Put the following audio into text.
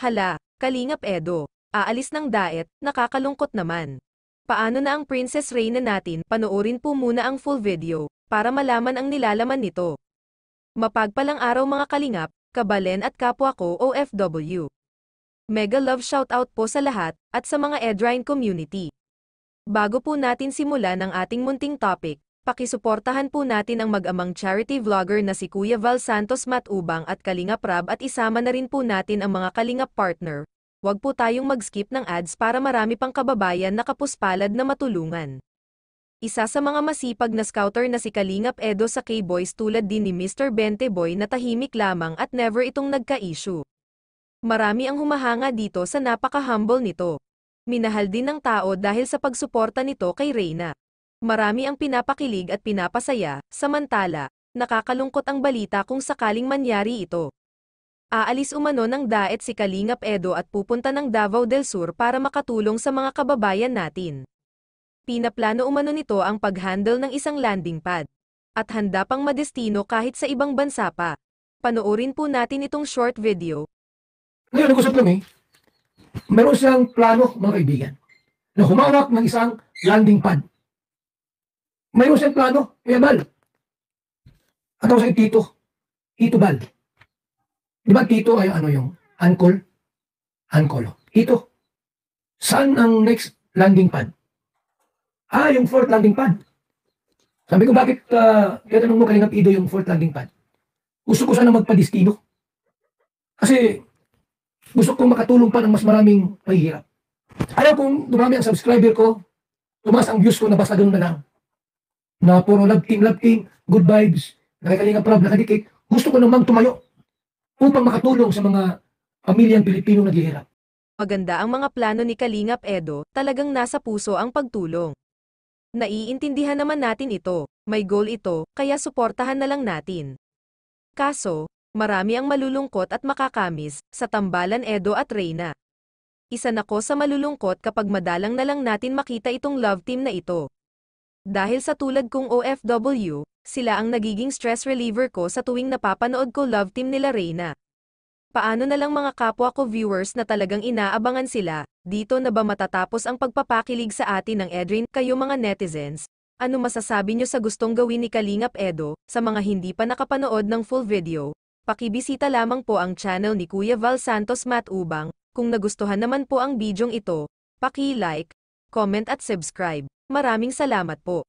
Hala, Kalingap Edo, aalis ng daet, nakakalungkot naman. Paano na ang Princess Reyna natin? Panoorin po muna ang full video, para malaman ang nilalaman nito. Mapagpalang araw mga kalingap, kabalen at kapwa ko OFW. Mega love shoutout po sa lahat, at sa mga Edrine community. Bago po natin simulan ang ating munting topic, pakisuportahan po natin ang mag-amang charity vlogger na si Kuya Val Santos Matubang at Kalingap Rab at isama na rin po natin ang mga Kalingap partner. Huwag po tayong mag-skip ng ads para marami pang kababayan na kapuspalad na matulungan. Isa sa mga masipag na scouter na si Kalingap Edo sa K-Boys tulad din ni Mr. Bente Boy na tahimik lamang at never itong nagka-issue. Marami ang humahanga dito sa napaka-humble nito. Minahal din ng tao dahil sa pagsuporta nito kay Reyna. Marami ang pinapakilig at pinapasaya, samantala, nakakalungkot ang balita kung sakaling mangyari ito. Aalis umano ng daet si Kalingap Edo at pupunta ng Davao del Sur para makatulong sa mga kababayan natin. Pinaplano umano nito ang pag-handle ng isang landing pad. At handa pang madestino kahit sa ibang bansa pa. Panoorin po natin itong short video. Ngayon, nag-usap kami, meron siyang plano, mga kaibigan, na humawak ng isang landing pad. Mayroon siyang plano, Kuya Bal. At ako sa Tito Bal. Di ba Tito ay ano yung uncle? Uncle. Tito, saan ang next landing pad? Yung fourth landing pad. Sabi ko, bakit kaya tanong mo Kalingap Edo yung fourth landing pad? Gusto ko sana magpadestino. Kasi gusto kong makatulong pa ng mas maraming mahihirap. Ayaw kung dumami ang subscriber ko, tumaas ang views ko na basta ganun na lang. Na puro love team, good vibes, nakakalinga proud, nakadikit. Gusto ko namang tumayo upang makatulong sa mga pamilyang Pilipino naghihirap. Maganda ang mga plano ni Kalingap Edo, talagang nasa puso ang pagtulong. Naiintindihan naman natin ito, may goal ito, kaya suportahan na lang natin. Kaso, marami ang malulungkot at makakamis sa tambalan Edo at Reyna. Isa nako sa malulungkot kapag madalang na lang natin makita itong love team na ito. Dahil sa tulad kong OFW, sila ang nagiging stress reliever ko sa tuwing napapanood ko love team nila Reyna. Paano na lang mga kapwa ko viewers na talagang inaabangan sila, dito na ba matatapos ang pagpapakilig sa atin ng Edrine? Kayo mga netizens, ano masasabi nyo sa gustong gawin ni Kalingap Edo? Sa mga hindi pa nakapanood ng full video, pakibisita lamang po ang channel ni Kuya Val Santos Matubang. Kung nagustuhan naman po ang bidyong ito, paki-like, comment at subscribe. Maraming salamat po.